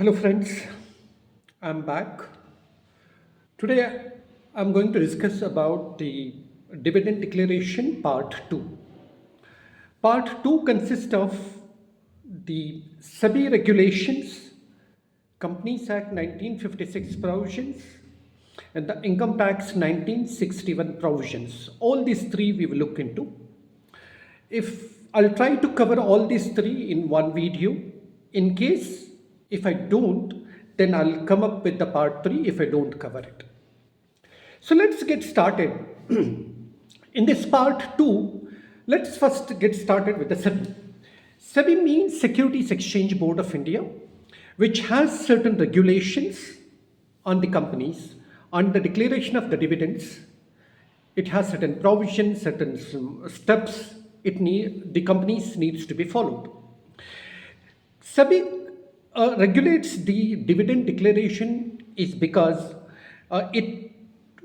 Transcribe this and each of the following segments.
Hello, friends. I'm back. Today, I'm going to discuss about the dividend declaration part 2. Part 2 consists of the SEBI regulations, Companies Act 1956 provisions, and the Income Tax 1961 provisions. All these three we will look into. If I'll try to cover all these three in one video. In case if I don't, then I'll come up with the part 3 if I don't cover it. So let's get started. In this part 2, let's first get started with the SEBI. SEBI means Securities Exchange Board of India, which has certain regulations on the companies, on the declaration of the dividends. It has certain provisions, certain steps the companies needs to be followed. SEBI regulates the dividend declaration is because it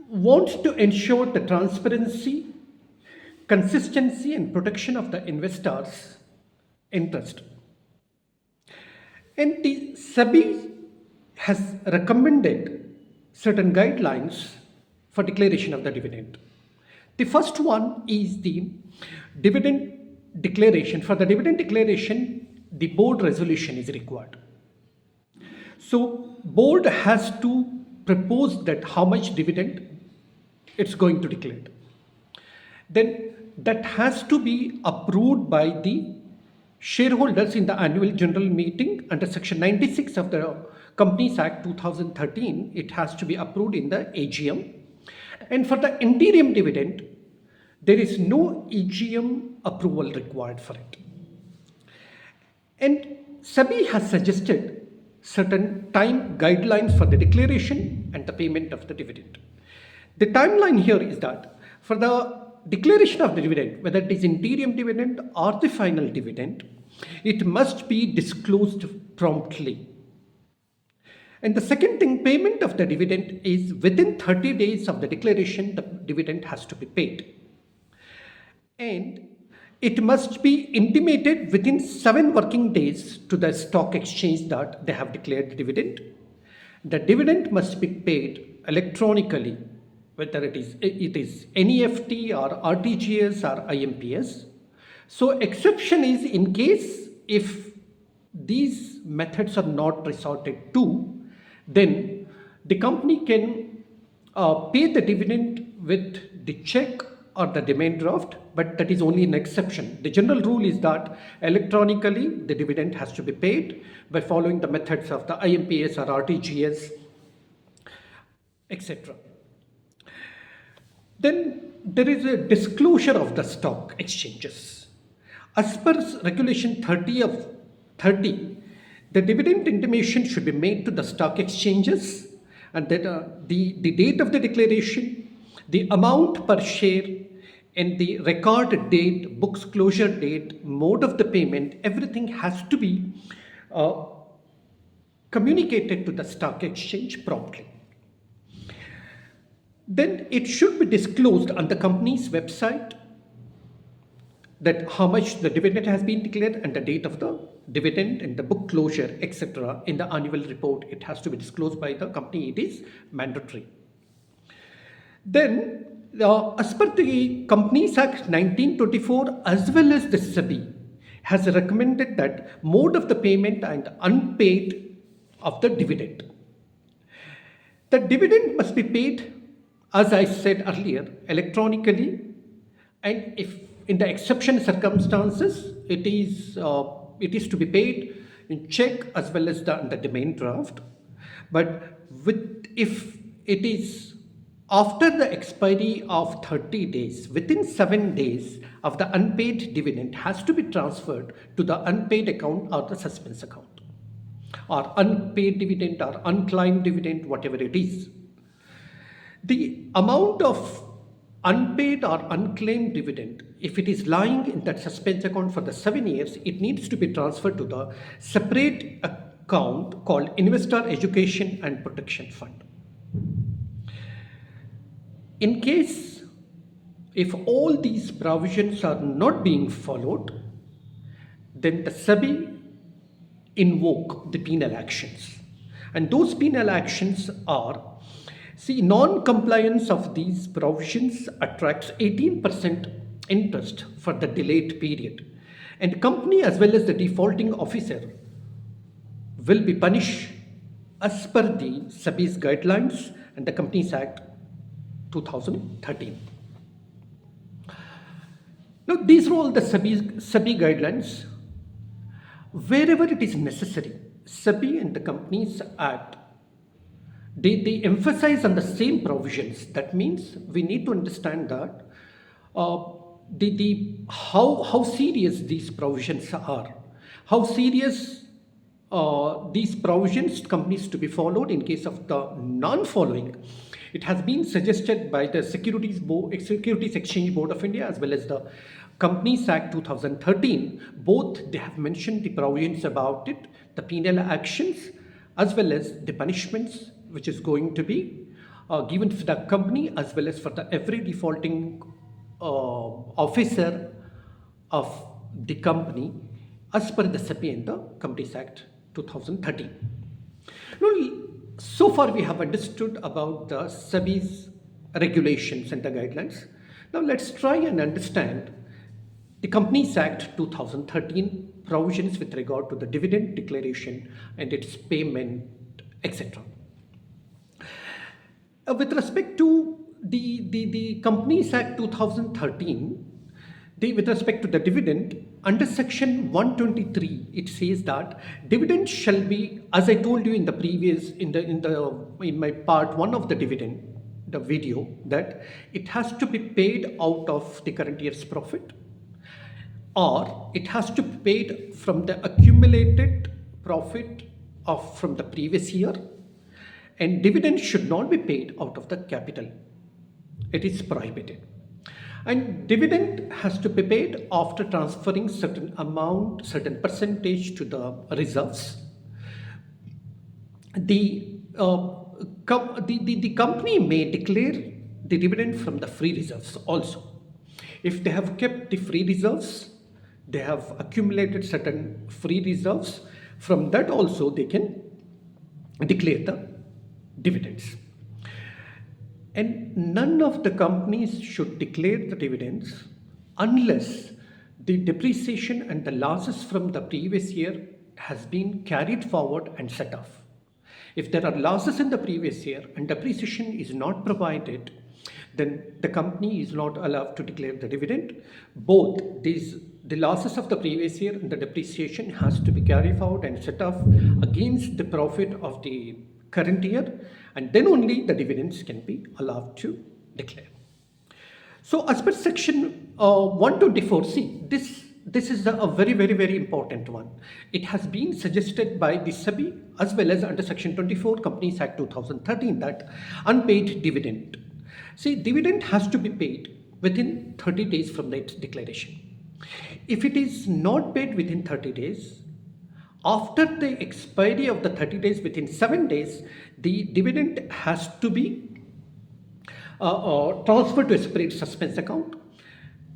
wants to ensure the transparency, consistency, and protection of the investors' interest. And the SEBI has recommended certain guidelines for declaration of the dividend. The first one is the dividend declaration. For the dividend declaration, the board resolution is required. So board has to propose that how much dividend it's going to declare. Then that has to be approved by the shareholders in the annual general meeting under section 96 of the Companies Act 2013. It has to be approved in the AGM. And for the interim dividend, there is no AGM approval required for it. And SEBI has suggested certain time guidelines for the declaration and the payment of the dividend. The timeline here is that for the declaration of the dividend, whether it is interim dividend or the final dividend, it must be disclosed promptly. And the second thing, payment of the dividend is within 30 days of the declaration, the dividend has to be paid. And it must be intimated within 7 working days to the stock exchange that they have declared the dividend. The dividend must be paid electronically, whether it is NEFT or RTGS or IMPS. So exception is in case if these methods are not resorted to, then the company can pay the dividend with the check or the demand draft, but that is only an exception. The general rule is that electronically the dividend has to be paid by following the methods of the IMPS or RTGS, etc. Then there is a disclosure of the stock exchanges. As per regulation 30, the dividend intimation should be made to the stock exchanges, and that the date of the declaration, the amount per share, and the record date, books closure date, mode of the payment, everything has to be communicated to the stock exchange promptly. Then it should be disclosed on the company's website that how much the dividend has been declared and the date of the dividend and the book closure, etc. In the annual report, it has to be disclosed by the company. It is mandatory. Then, as per the Companies Act 1924 as well as the SEBI has recommended that mode of the payment and unpaid of the dividend. The dividend must be paid, as I said earlier, electronically, and if in the exception circumstances, it is to be paid in check as well as the demand draft. But if it is after the expiry of 30 days, within 7 days of the unpaid dividend has to be transferred to the unpaid account or the suspense account, or unpaid dividend or unclaimed dividend, whatever it is. The amount of unpaid or unclaimed dividend, if it is lying in that suspense account for the 7 years, it needs to be transferred to the separate account called Investor Education and Protection Fund. In case if all these provisions are not being followed, then the SEBI invoke the penal actions. And those penal actions are, see, non-compliance of these provisions attracts 18% interest for the delayed period. And company as well as the defaulting officer will be punished as per the SEBI's guidelines and the Companies Act 2013. Now, these are all the SEBI guidelines. Wherever it is necessary, SEBI and the Companies Act, they emphasize on the same provisions. That means we need to understand that how serious these provisions are, how serious these provisions companies to be followed in case of the non-following. It has been suggested by the Securities Exchange Board of India as well as the Companies Act 2013. Both they have mentioned the provisions about it, the penal actions as well as the punishments which is going to be given for the company as well as for the every defaulting officer of the company as per the SEBI and the Companies Act 2013. Now, so far we have understood about the SEBI's regulations and the guidelines. Now let's try and understand the Companies Act 2013 provisions with regard to the dividend declaration and its payment, etc. With respect to the Companies Act 2013, with respect to the dividend, under section 123, it says that dividend shall be, as I told you in the previous, in my part 1 of the dividend, the video, that it has to be paid out of the current year's profit, or it has to be paid from the accumulated profit from the previous year, and dividend should not be paid out of the capital. It is prohibited. And dividend has to be paid after transferring certain amount, certain percentage to the reserves. The company may declare the dividend from the free reserves also. If they have kept the free reserves, they have accumulated certain free reserves, from that also they can declare the dividends. And none of the companies should declare the dividends unless the depreciation and the losses from the previous year has been carried forward and set off. If there are losses in the previous year and depreciation is not provided, then the company is not allowed to declare the dividend. Both the losses of the previous year and the depreciation has to be carried forward and set off against the profit of the current year, and then only the dividends can be allowed to declare. So as per section 124, see, this is a very, very, very important one. It has been suggested by the SEBI as well as under section 24 Companies Act 2013 that unpaid dividend. See, dividend has to be paid within 30 days from its declaration. If it is not paid within 30 days, after the expiry of the 30 days, within 7 days, the dividend has to be transferred to a separate suspense account,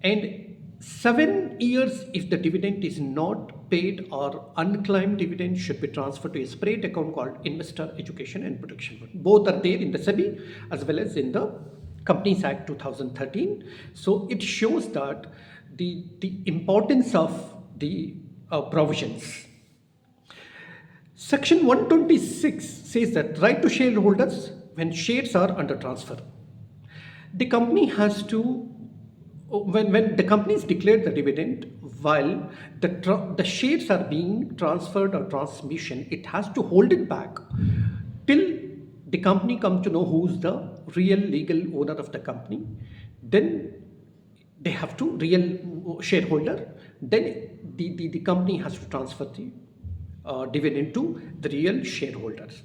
and 7 years if the dividend is not paid or unclaimed dividend should be transferred to a separate account called Investor Education and Protection Fund. Both are there in the SEBI as well as in the Companies Act 2013. So it shows that the importance of the provisions. Section 126 says that right to shareholders when shares are under transfer. The company has to, when the company is declared the dividend, while the shares are being transferred or transmission, it has to hold it back till the company comes to know who's the real legal owner of the company. Then they have to, real shareholder, then the company has to transfer the dividend to the real shareholders.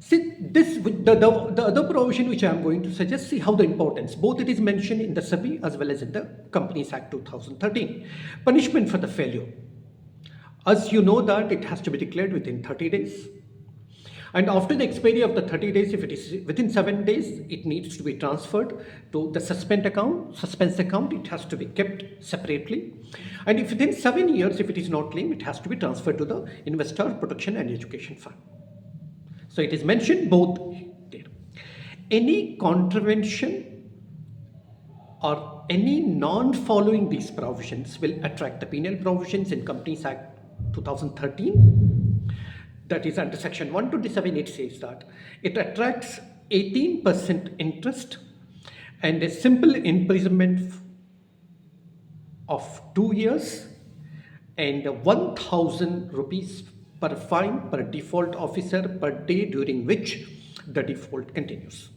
See, the other provision which I am going to suggest, see how the importance, both it is mentioned in the SEBI as well as in the Companies Act 2013. Punishment for the failure. As you know that it has to be declared within 30 days. And after the expiry of the 30 days, if it is within 7 days, it needs to be transferred to the suspense account. It has to be kept separately. And if within 7 years, if it is not claimed, it has to be transferred to the Investor Protection and Education Fund. So it is mentioned both there. Any contravention or any non-following these provisions will attract the penal provisions in Companies Act 2013. That is under section 127, it says that it attracts 18% interest and a simple imprisonment of 2 years and 1,000 rupees per fine per default officer per day during which the default continues.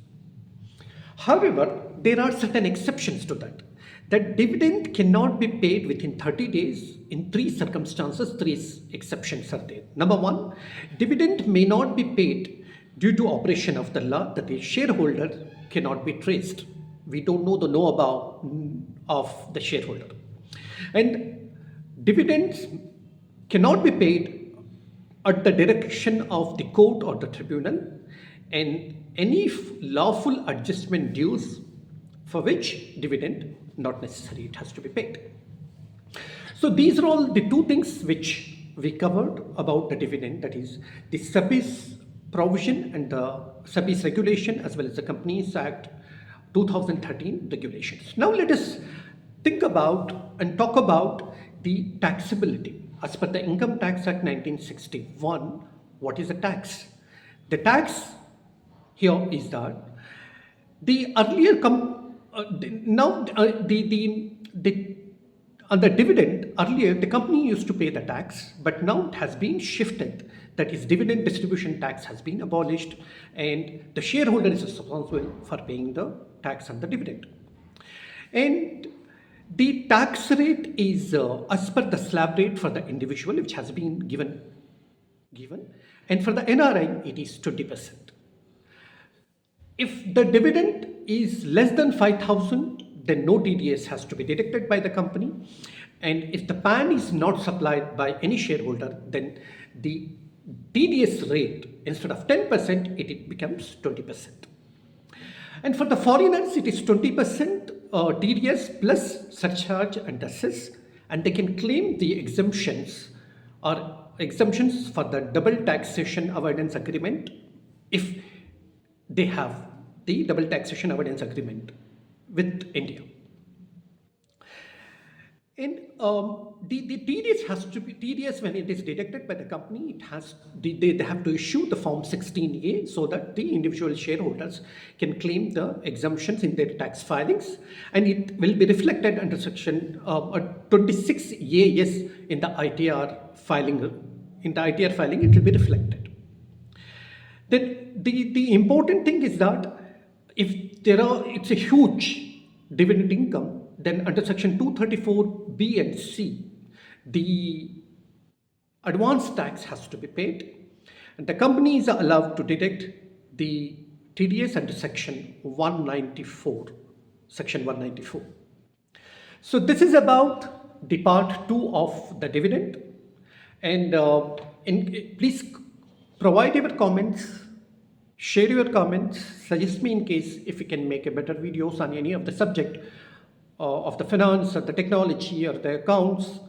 However, there are certain exceptions to that. That dividend cannot be paid within 30 days in 3 circumstances. 3 exceptions are there. Number 1, dividend may not be paid due to operation of the law that the shareholder cannot be traced. We don't know the know-about of the shareholder. And dividends cannot be paid at the direction of the court or the tribunal, and any lawful adjustment dues for which dividend not necessary, it has to be paid. So these are all the 2 things which we covered about the dividend, that is the SEBI's provision and the SEBI's regulation as well as the Companies Act 2013 regulations. Now let us think about and talk about the taxability. As per the Income Tax Act 1961, what is a tax? The tax here is that the earlier on the dividend, earlier the company used to pay the tax, but now it has been shifted. That is, dividend distribution tax has been abolished and the shareholder is responsible for paying the tax on the dividend. And the tax rate is as per the slab rate for the individual, which has been given, and for the NRI it is 20%. If the dividend is less than 5,000, then no TDS has to be deducted by the company. And if the PAN is not supplied by any shareholder, then the TDS rate, instead of 10%, it becomes 20%. And for the foreigners, it is 20% TDS plus surcharge and assess, and they can claim the exemptions or exemptions for the double taxation avoidance agreement if they have the double taxation avoidance agreement with India. And the TDS has to be, TDS when it is deducted by the company, it has they have to issue the form 16A so that the individual shareholders can claim the exemptions in their tax filings, and it will be reflected under section 26A, yes, in the ITR filing. In the ITR filing, it will be reflected. Then the important thing is that if it's a huge dividend income, then under section 234B and C, the advance tax has to be paid, and the companies are allowed to deduct the TDS under section 194. So this is about the part 2 of the dividend, and please provide your comments, share your comments, suggest me in case if we can make a better videos on any of the subject of the finance or the technology or the accounts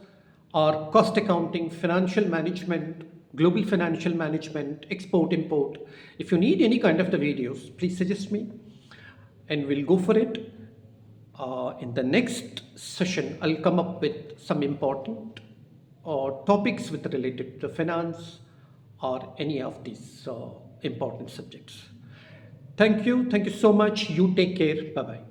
or cost accounting, financial management, global financial management, export, import. If you need any kind of the videos, please suggest me and we'll go for it. In the next session, I'll come up with some important topics with related to finance or any of these important subjects. Thank you so much. You take care. Bye-bye.